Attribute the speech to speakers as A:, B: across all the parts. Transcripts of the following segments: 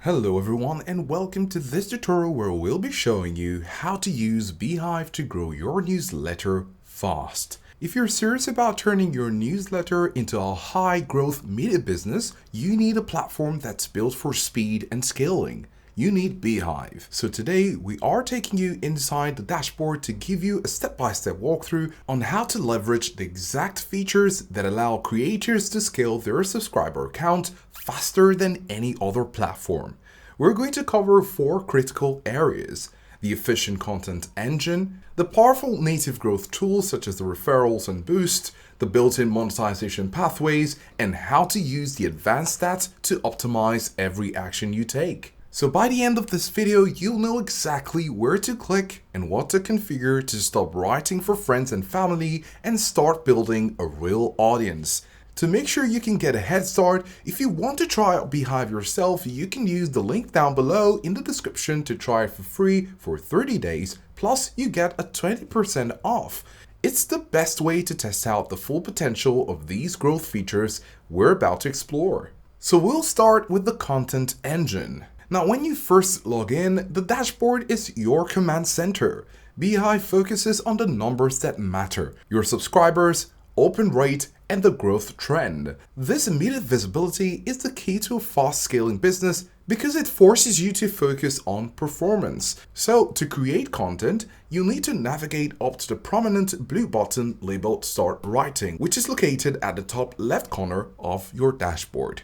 A: Hello everyone and welcome to this tutorial where we'll be showing you how to use Beehiiv to grow your newsletter fast. If you're serious about turning your newsletter into a high growth media business, you need a platform that's built for speed and scaling. You need Beehiiv. So today we are taking you inside the dashboard to give you a step-by-step walkthrough on how to leverage the exact features that allow creators to scale their subscriber count faster than any other platform. We're going to cover 4 critical areas: the efficient content engine, the powerful native growth tools such as the referrals and boost, the built-in monetization pathways, and how to use the advanced stats to optimize every action you take. So by the end of this video, you'll know exactly where to click and what to configure to stop writing for friends and family and start building a real audience. To make sure you can get a head start, if you want to try out Beehiiv yourself, you can use the link down below in the description to try it for free for 30 days, plus you get a 20% off. It's the best way to test out the full potential of these growth features we're about to explore. So we'll start with the content engine. Now, when you first log in, the dashboard is your command center. Beehiiv focuses on the numbers that matter: your subscribers, open rate, and the growth trend. This immediate visibility is the key to a fast scaling business because it forces you to focus on performance. So to create content, you need to navigate up to the prominent blue button labeled Start Writing, which is located at the top left corner of your dashboard.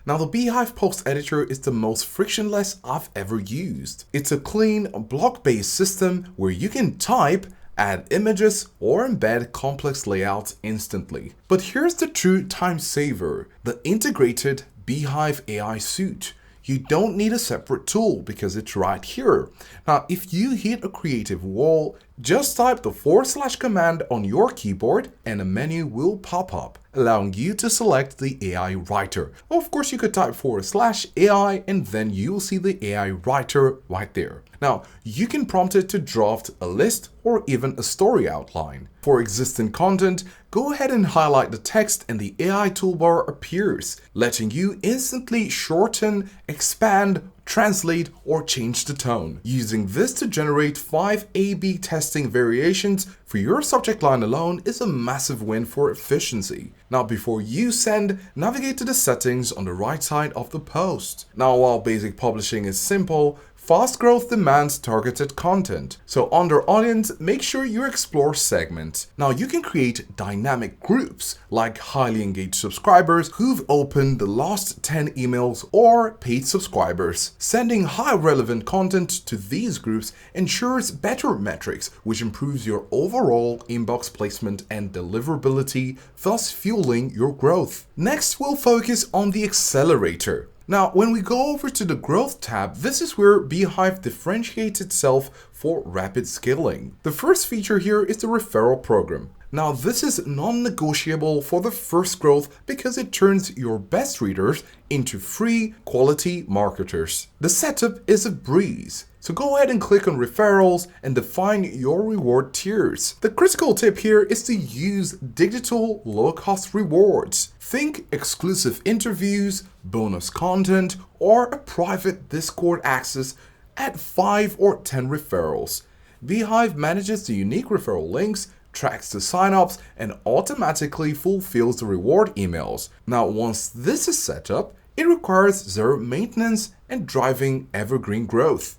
A: Now, the Beehiiv post editor is the most frictionless I've ever used. It's a clean, block-based system where you can type, add images, or embed complex layouts instantly. But here's the true time saver: the integrated Beehiiv AI suite. You don't need a separate tool because it's right here. Now, if you hit a creative wall, just type the / command on your keyboard and a menu will pop up, allowing you to select the AI writer. Of course, you could type / AI and then you'll see the AI writer right there. Now, you can prompt it to draft a list or even a story outline. For existing content, go ahead and highlight the text and the AI toolbar appears, letting you instantly shorten, expand, translate, or change the tone. Using this to generate 5 A/B testing variations for your subject line alone is a massive win for efficiency. Now, before you send, navigate to the settings on the right side of the post. Now, while basic publishing is simple, fast growth demands targeted content. So under audience, make sure you explore segments. Now you can create dynamic groups like highly engaged subscribers who've opened the last 10 emails or paid subscribers. Sending high relevant content to these groups ensures better metrics, which improves your overall inbox placement and deliverability, thus fueling your growth. Next, we'll focus on the accelerator. Now, when we go over to the Growth tab, this is where Beehiiv differentiates itself for rapid scaling. The first feature here is the referral program. Now, this is non-negotiable for the first growth because it turns your best readers into free quality marketers. The setup is a breeze. So go ahead and click on referrals and define your reward tiers. The critical tip here is to use digital low-cost rewards. Think exclusive interviews, bonus content, or a private Discord access at 5 or 10 referrals. Beehiiv manages the unique referral links, tracks the signups, and automatically fulfills the reward emails. Now, once this is set up, it requires zero maintenance and driving evergreen growth.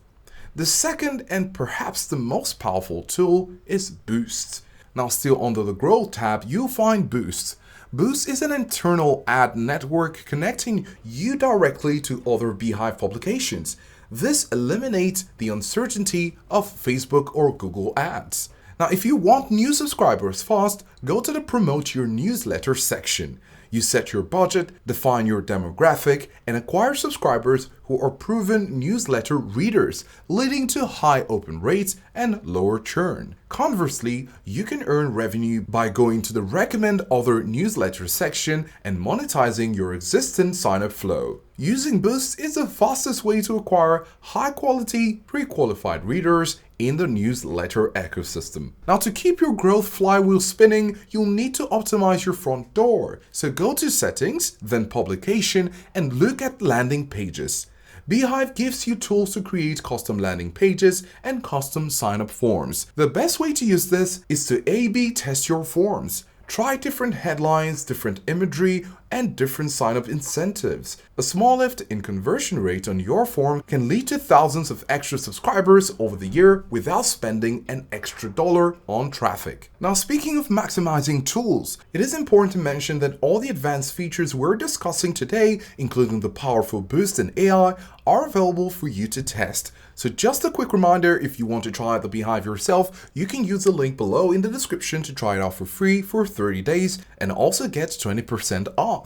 A: The second and perhaps the most powerful tool is Boost. Now, still under the Growth tab, you'll find Boost. Boost is an internal ad network connecting you directly to other Beehiiv publications. This eliminates the uncertainty of Facebook or Google ads. Now, if you want new subscribers fast, go to the Promote Your Newsletter section. You set your budget, define your demographic, and acquire subscribers who are proven newsletter readers, leading to high open rates and lower churn. Conversely, you can earn revenue by going to the Recommend Other Newsletter section and monetizing your existing sign-up flow. Using Boost is the fastest way to acquire high-quality, pre-qualified readers in the newsletter ecosystem. Now, to keep your growth flywheel spinning, you'll need to optimize your front door. So go to Settings, then Publication, and look at Landing Pages. Beehiiv gives you tools to create custom landing pages and custom sign-up forms. The best way to use this is to A/B test your forms. Try different headlines, different imagery, and different sign-up incentives. A small lift in conversion rate on your form can lead to thousands of extra subscribers over the year without spending an extra dollar on traffic. Now, speaking of maximizing tools, it is important to mention that all the advanced features we're discussing today, including the powerful boost in AI, are available for you to test. So just a quick reminder, if you want to try out the Beehiiv yourself, you can use the link below in the description to try it out for free for 30 days and also get 20% off.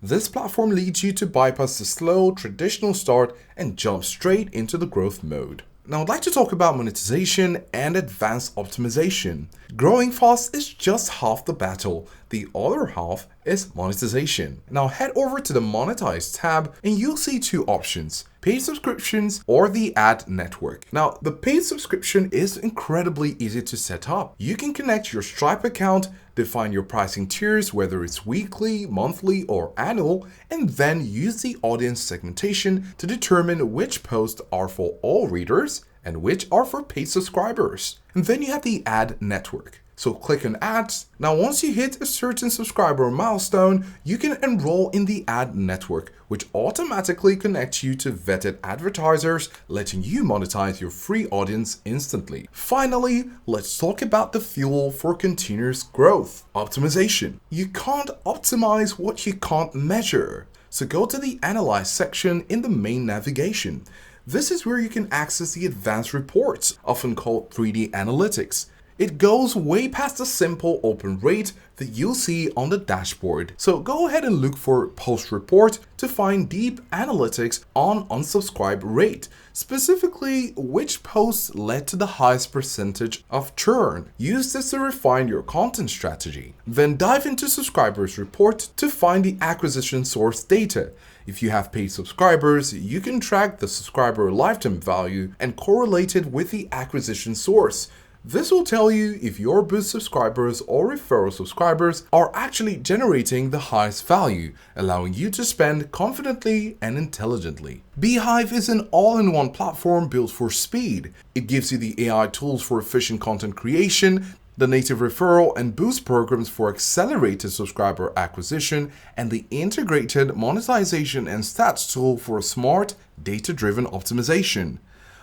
A: This platform leads you to bypass the slow, traditional start and jump straight into the growth mode. Now, I'd like to talk about monetization and advanced optimization. Growing fast is just half the battle. The other half is monetization. Now, head over to the Monetize tab and you'll see two options: paid subscriptions or the ad network. Now, the paid subscription is incredibly easy to set up. You can connect your Stripe account, define your pricing tiers, whether it's weekly, monthly, or annual, and then use the audience segmentation to determine which posts are for all readers and which are for paid subscribers. And then you have the ad network. So click on ads. Now, once you hit a certain subscriber milestone, you can enroll in the ad network, which automatically connects you to vetted advertisers, letting you monetize your free audience instantly. Finally, let's talk about the fuel for continuous growth: optimization. You can't optimize what you can't measure. So go to the Analyze section in the main navigation. This is where you can access the advanced reports, often called 3D analytics. It goes way past the simple open rate that you'll see on the dashboard. So go ahead and look for post report to find deep analytics on unsubscribe rate, specifically which posts led to the highest percentage of churn. Use this to refine your content strategy. Then dive into subscribers report to find the acquisition source data. If you have paid subscribers, you can track the subscriber lifetime value and correlate it with the acquisition source. This will tell you if your boost subscribers or referral subscribers are actually generating the highest value, allowing you to spend confidently and intelligently. Beehiiv is an all-in-one platform built for speed. It gives you the AI tools for efficient content creation, the native referral and boost programs for accelerated subscriber acquisition, and the integrated monetization and stats tool for smart, data-driven optimization.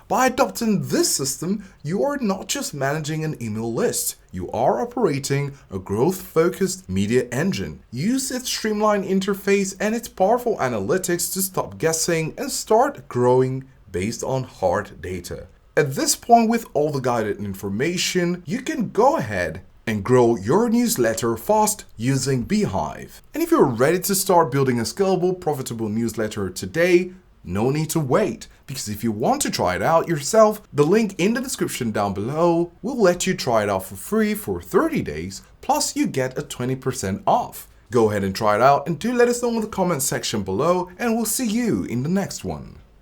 A: By adopting this system, you are not just managing an email list, you are operating a growth-focused media engine. Use its streamlined interface and its powerful analytics to stop guessing and start growing based on hard data. At this point, with all the guided information, you can go ahead and grow your newsletter fast using Beehiiv. And if you're ready to start building a scalable, profitable newsletter today, no need to wait, because if you want to try it out yourself, the link in the description down below will let you try it out for free for 30 days, plus you get a 20% off. Go ahead and try it out and do let us know in the comment section below, and we'll see you in the next one.